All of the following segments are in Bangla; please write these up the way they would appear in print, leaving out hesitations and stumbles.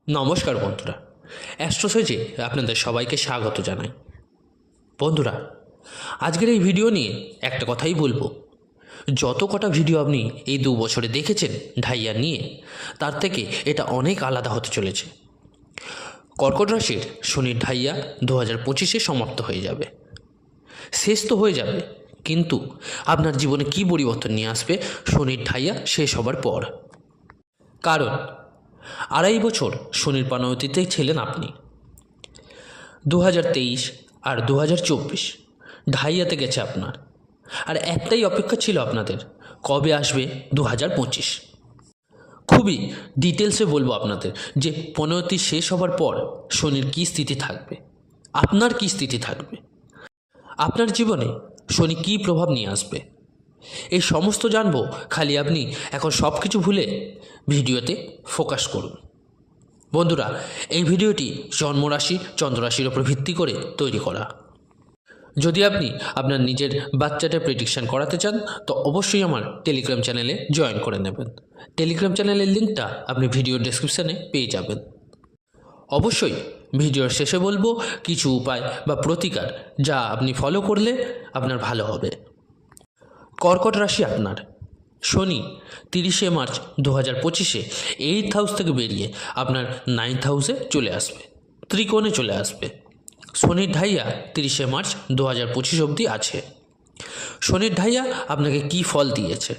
নমস্কার বন্ধুরা, অ্যাস্ট্রোসেজে আপনাদের সবাইকে স্বাগত জানাই। বন্ধুরা, আজকের এই ভিডিও নিয়ে একটা কথাই বলবো। যত কটা ভিডিও আপনি এই 2 বছরে দেখেছেন ঢাইয়া নিয়ে, তার থেকে এটা অনেক আলাদা হতে চলেছে। কর্কট রাশির শনির ঢাইয়া 2025-এ সমাপ্ত হয়ে যাবে। শেষ তো হয়ে যাবে, কিন্তু আপনার জীবনে কী পরিবর্তন নিয়ে আসবে শনির ঢাইয়া শেষ হবার পর? কারণ 2.5 বছর শনির পানবতীতেই ছিলেন আপনি। 2023 আর 2024 ঢাইয়াতে গেছে আপনার, আর একটাই অপেক্ষা ছিল আপনাদের, কবে আসবে 2025। খুবই ডিটেলসে বলবো আপনাদের যে পনবতী শেষ হবার পর শনির কী স্থিতি থাকবে, আপনার কী স্থিতি থাকবে, আপনার জীবনে শনি কী প্রভাব নিয়ে আসবে, এই সমস্ত জানবো। খালি আপনি এখন সব কিছু ভুলে ভিডিওতে ফোকাস করুন। বন্ধুরা, এই ভিডিওটি জন্মরাশি চন্দ্ররাশির ওপর ভিত্তি করে তৈরি করা। যদি আপনি আপনার নিজের বাচ্চাটার প্রেডিকশান করাতে চান, তো অবশ্যই আমার টেলিগ্রাম চ্যানেলে জয়েন করে নেবেন। টেলিগ্রাম চ্যানেলের লিঙ্কটা আপনি ভিডিও ডেসক্রিপশানে পেয়ে যাবেন। অবশ্যই ভিডিওর শেষে বলবো কিছু উপায় বা প্রতিকার, যা আপনি ফলো করলে আপনার ভালো হবে। কর্কট রাশি আপনার শনি 30শে মার্চ 2025-এ 8th হাউস থেকে বেরিয়ে আপনার 9th হাউসে চলে আসবে, ত্রিকোণে চলে আসবে। শনির ঢাইয়া 30শে মার্চ 2025 অবধি আছে। শনির ঢাইয়া আপনাকে কি ফল দিয়েছে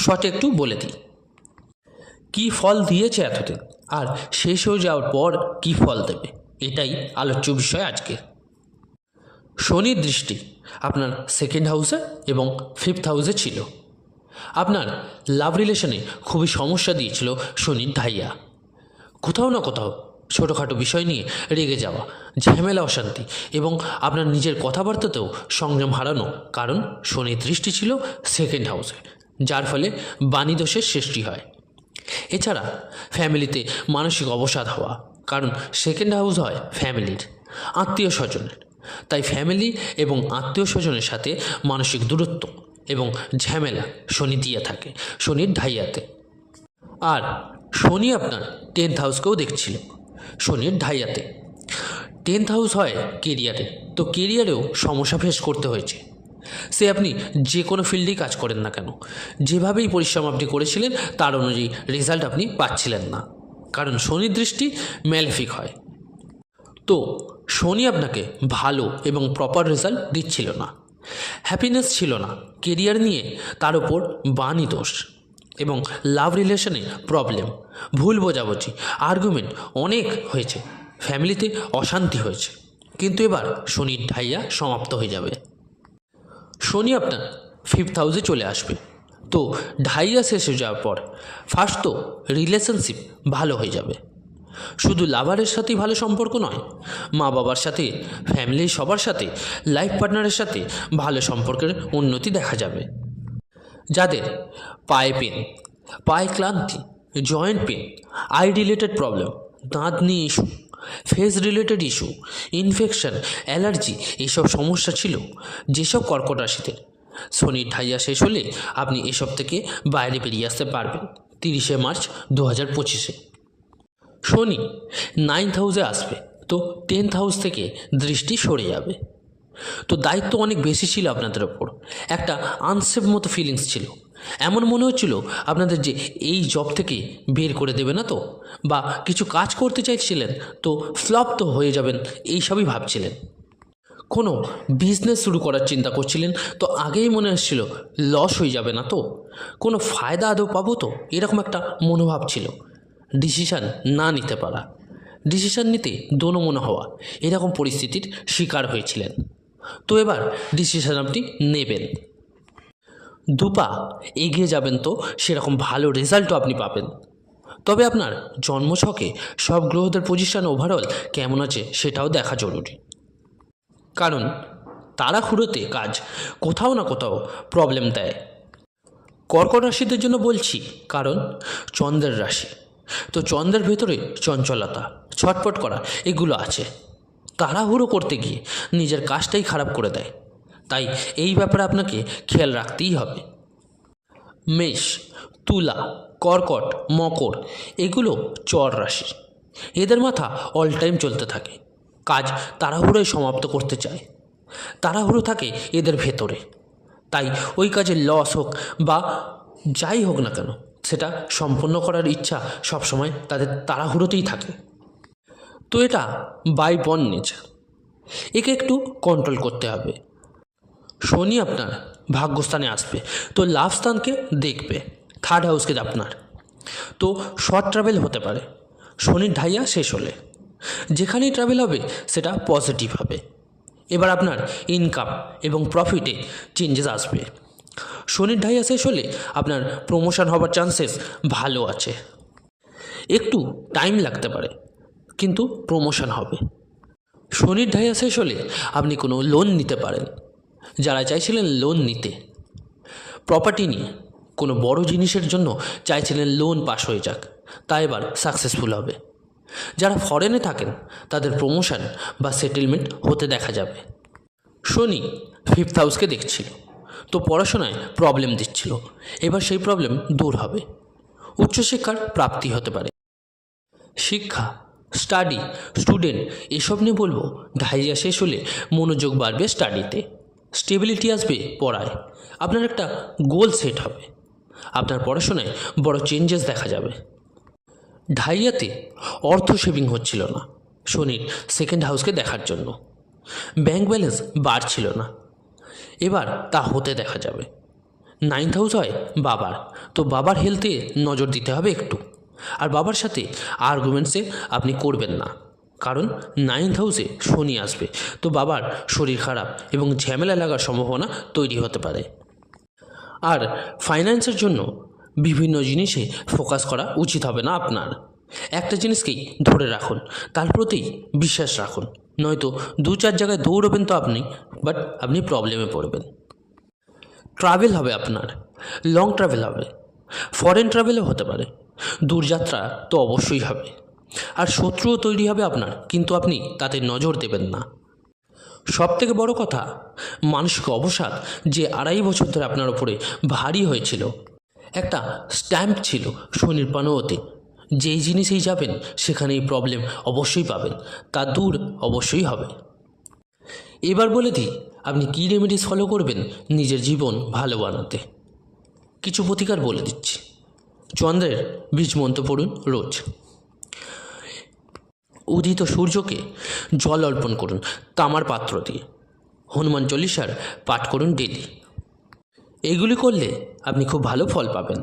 শর্টে একটু বলে দিই। কী ফল দিয়েছে এতদিন, আর শেষ হয়ে যাওয়ার পর কী ফল দেবে, এটাই আলোচ্য বিষয় আজকে। শনির দৃষ্টি আপনার 2nd হাউসে এবং 5th হাউসে ছিল। আপনার লাভ রিলেশনে খুবই সমস্যা দিয়েছিল শনির ঢাইয়া। কোথাও না কোথাও ছোটোখাটো বিষয় নিয়ে রেগে যাওয়া, ঝামেলা, অশান্তি এবং আপনার নিজের কথাবার্তাতেও সংযম হারানো, কারণ শনির দৃষ্টি ছিল 2nd হাউসে, যার ফলে বাণীদোষের সৃষ্টি হয়। এছাড়া ফ্যামিলিতে মানসিক অবসাদ হওয়া, কারণ 2nd হাউস হয় ফ্যামিলির, আত্মীয় স্বজনের। তাই ফ্যামিলি এবং আত্মীয় স্বজনের সাথে মানসিক দূরত্ব এবং ঝামেলা শনি দিয়ে থাকে শনির ঢাইয়াতে। আর শনি আপনার 10th হাউসকেও দেখছিল শনির ঢাইয়াতে। 10th হাউস হয় কেরিয়ারে, তো কেরিয়ারেও সমস্যা ফেস করতে হয়েছে। সে আপনি যে কোনো ফিল্ডেই কাজ করেন না কেন, যেভাবেই পরিশ্রম আপনি করেছিলেন তার অনুযায়ী রেজাল্ট আপনি পাচ্ছিলেন না, কারণ শনির দৃষ্টি ম্যালেফিক হয়। তো শনি আপনাকে ভালো এবং প্রপার রেজাল্ট দিচ্ছিল না, হ্যাপিনেস ছিল না কেরিয়ার নিয়ে, তার উপর বাণী দোষ এবং লাভ রিলেশনে প্রবলেম, ভুল বোঝাবুঝি, আর্গুমেন্ট অনেক হয়েছে, ফ্যামিলিতে অশান্তি হয়েছে। কিন্তু এবার শনির ঢাইয়া সমাপ্ত হয়ে যাবে। শনি আপনার 5th হাউসে চলে আসবে। তো ঢাইয়া শেষ হয়ে যাওয়ার পর ফার্স্ট তো রিলেশনশিপ ভালো হয়ে যাবে। শুধু লাভারের সাথেই ভালো সম্পর্ক নয়, মা বাবার সাথে, ফ্যামিলির সবার সাথে, লাইফ পার্টনারের সাথে ভালো সম্পর্কের উন্নতি দেখা যাবে। যাদের পায়ে পেন, পায়ে ক্লান্তি, joint pain, I related problem, দাঁত নিয়ে issue, face related issue, infection, allergy, এইসব সমস্যা ছিল যেসব কর্কট রাশিতে, শনির ঢাইয়া শেষ হলে আপনি এসব থেকে বাইরে বেরিয়ে আসতে পারবেন 30শে মার্চ 2025-এ। শনি 9th হাউসে আসবে, তো 10th হাউস থেকে দৃষ্টি সরে যাবে। তো দায়িত্ব অনেক বেশি ছিল আপনাদের ওপর, একটা আনসেফ মতো ফিলিংস ছিল। এমন মনে হচ্ছিল আপনাদের যে এই জব থেকে বের করে দেবে না তো, বা কিছু কাজ করতে চাইছিলেন তো ফ্লপ তো হয়ে যাবেন, এইসবই ভাবছিলেন। কোনো বিজনেস শুরু করার চিন্তা করছিলেন তো আগেই মনে আসছিল লস হয়ে যাবে না তো, কোনো ফায়দা আদৌ পাবো তো, এরকম একটা মনোভাব ছিল। ডিসিশান না নিতে পারা, ডিসিশান নিতে দোনোমনো হওয়া, এরকম পরিস্থিতির শিকার হয়েছিলেন। তো এবার ডিসিশান আপনি নেবেন, দুপা এগিয়ে যাবেন, তো সেরকম ভালো রেজাল্টও আপনি পাবেন। তবে আপনার জন্মছকে সব গ্রহদের পজিশন ওভারঅল কেমন আছে সেটাও দেখা জরুরি, কারণ তাড়াহুড়োতে কাজ কোথাও না কোথাও প্রবলেম দেয়। কর্কট রাশিদের জন্য বলছি, কারণ চন্দ্রের রাশি, তো চন্দ্রের ভেতরে চঞ্চলতা, ছটপট করা এগুলো আছে। তাড়াহুড়ো করতে গিয়ে নিজের কাজটাই খারাপ করে দেয়, তাই এই ব্যাপারে আপনাকে খেয়াল রাখতেই হবে। মেষ, তুলা, কর্কট, মকর এগুলো চর রাশি, এদের মাথা অল টাইম চলতে থাকে, কাজ তাড়াহুড়োয় সমাপ্ত করতে চায়। তাড়াহুড়ো থাকে এদের ভেতরে, তাই ওই কাজের লস হোক বা যাই হোক না কেন সেটা সম্পন্ন করার ইচ্ছা সবসময় তাদের তাড়াহুড়োতেই থাকে। তো এটা বাই বর্ন নেচার, একে একটু কন্ট্রোল করতে হবে। শনি আপনার ভাগ্যস্থানে আসবে, তো লাভ স্থানকে দেখবে, থার্ড হাউসকে আপনার। তো শর্ট ট্রাভেল হতে পারে শনির ঢাইয়া শেষ হলে। যেখানেই ট্রাভেল হবে সেটা পজিটিভ হবে। এবার আপনার ইনকাম এবং প্রফিটে চেঞ্জেস আসবে। শনির ঢাইয়া শেষ হলে আপনার প্রমোশন হবার চান্সেস ভালো আছে। একটু টাইম লাগতে পারে কিন্তু প্রমোশন হবে। শনির ঢাইয়া শেষ হলে আপনি কোনো লোন নিতে পারেন। যারা চাইছিলেন লোন নিতে, প্রপার্টি নিয়ে কোনো বড় জিনিসের জন্য চাইছিলেন লোন পাস হয়ে যাক, তা এবার সাকসেসফুল হবে। যারা ফরেনে থাকেন তাদের প্রমোশন বা সেটেলমেন্ট হতে দেখা যাবে। শনি ফিফথ হাউসকে দেখছিল, তো পড়াশোনায় প্রবলেম দিচ্ছিল, এবার সেই প্রবলেম দূর হবে। উচ্চশিক্ষার প্রাপ্তি হতে পারে। শিক্ষা, স্টাডি, স্টুডেন্ট এসব নিয়ে বলবো ঢাইয়া শেষ হলে মনোযোগ বাড়বে স্টাডিতে, স্টেবিলিটি আসবে পড়ায়, আপনার একটা গোল সেট হবে, আপনার পড়াশোনায় বড় চেঞ্জেস দেখা যাবে। ঢাইয়াতে অর্থ সেভিং হচ্ছিল না শনির সেকেন্ড হাউসকে দেখার জন্য, ব্যাংক ব্যালেন্স বাড়ছিল না, এবার তা হতে দেখা যাবে। নাইন্থ হাউস হয় বাবার, তো বাবার হেলথে নজর দিতে হবে একটু। আর বাবার সাথে আর্গুমেন্টসে আপনি করবেন না, কারণ নাইন্থ হাউসে শনি আসবে, তো বাবার শরীর খারাপ এবং ঝামেলা লাগার সম্ভাবনা তৈরি হতে পারে। আর ফাইন্যান্সের জন্য বিভিন্ন জিনিসে ফোকাস করা উচিত হবে না আপনার। একটা জিনিসকেই ধরে রাখুন, তার প্রতি বিশ্বাস রাখুন, নয়তো 2-4 জায়গায় দৌড়বেন তো আপনি প্রবলেমে পড়বেন। ট্রাভেল হবে আপনার, লং ট্রাভেল হবে, ফরেন ট্রাভেলও হতে পারে, দূরযাত্রা তো অবশ্যই হবে। আর শত্রুও তৈরি হবে আপনার, কিন্তু আপনি তাতে নজর দেবেন না। সবথেকে বড় কথা, মানসিক অবসাদ যে 2.5 বছর ধরে আপনার ওপরে ভারী হয়েছিল, একটা স্ট্যাম্প ছিল শনির পানওতে, যেই জিনিসেই যাবেন সেখানেই প্রবলেম অবশ্যই পাবেন, তা দূর অবশ্যই হবে। এবার বলে দিই আপনি কী রেমেডিস ফলো করবেন নিজের জীবন ভালো বানাতে। কিছু প্রতিকার বলে দিচ্ছি। চন্দ্রের বীজ মন্ত্র পড়ুন রোজ। উদিত সূর্যকে জল অর্পণ করুন তামার পাত্র দিয়ে। হনুমান চল্লিশার পাঠ করুন ডেলি। এগুলি করলে আপনি খুব ভালো ফল পাবেন।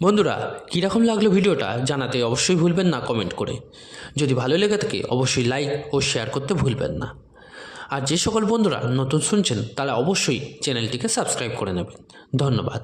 বন্ধুরা, কীরকম লাগলো ভিডিওটা জানাতে অবশ্যই ভুলবেন না কমেন্ট করে। যদি ভালো লেগে থাকে অবশ্যই লাইক ও শেয়ার করতে ভুলবেন না। আর যে সকল বন্ধুরা নতুন শুনছেন তারা অবশ্যই চ্যানেলটিকে সাবস্ক্রাইব করে নেবেন। ধন্যবাদ।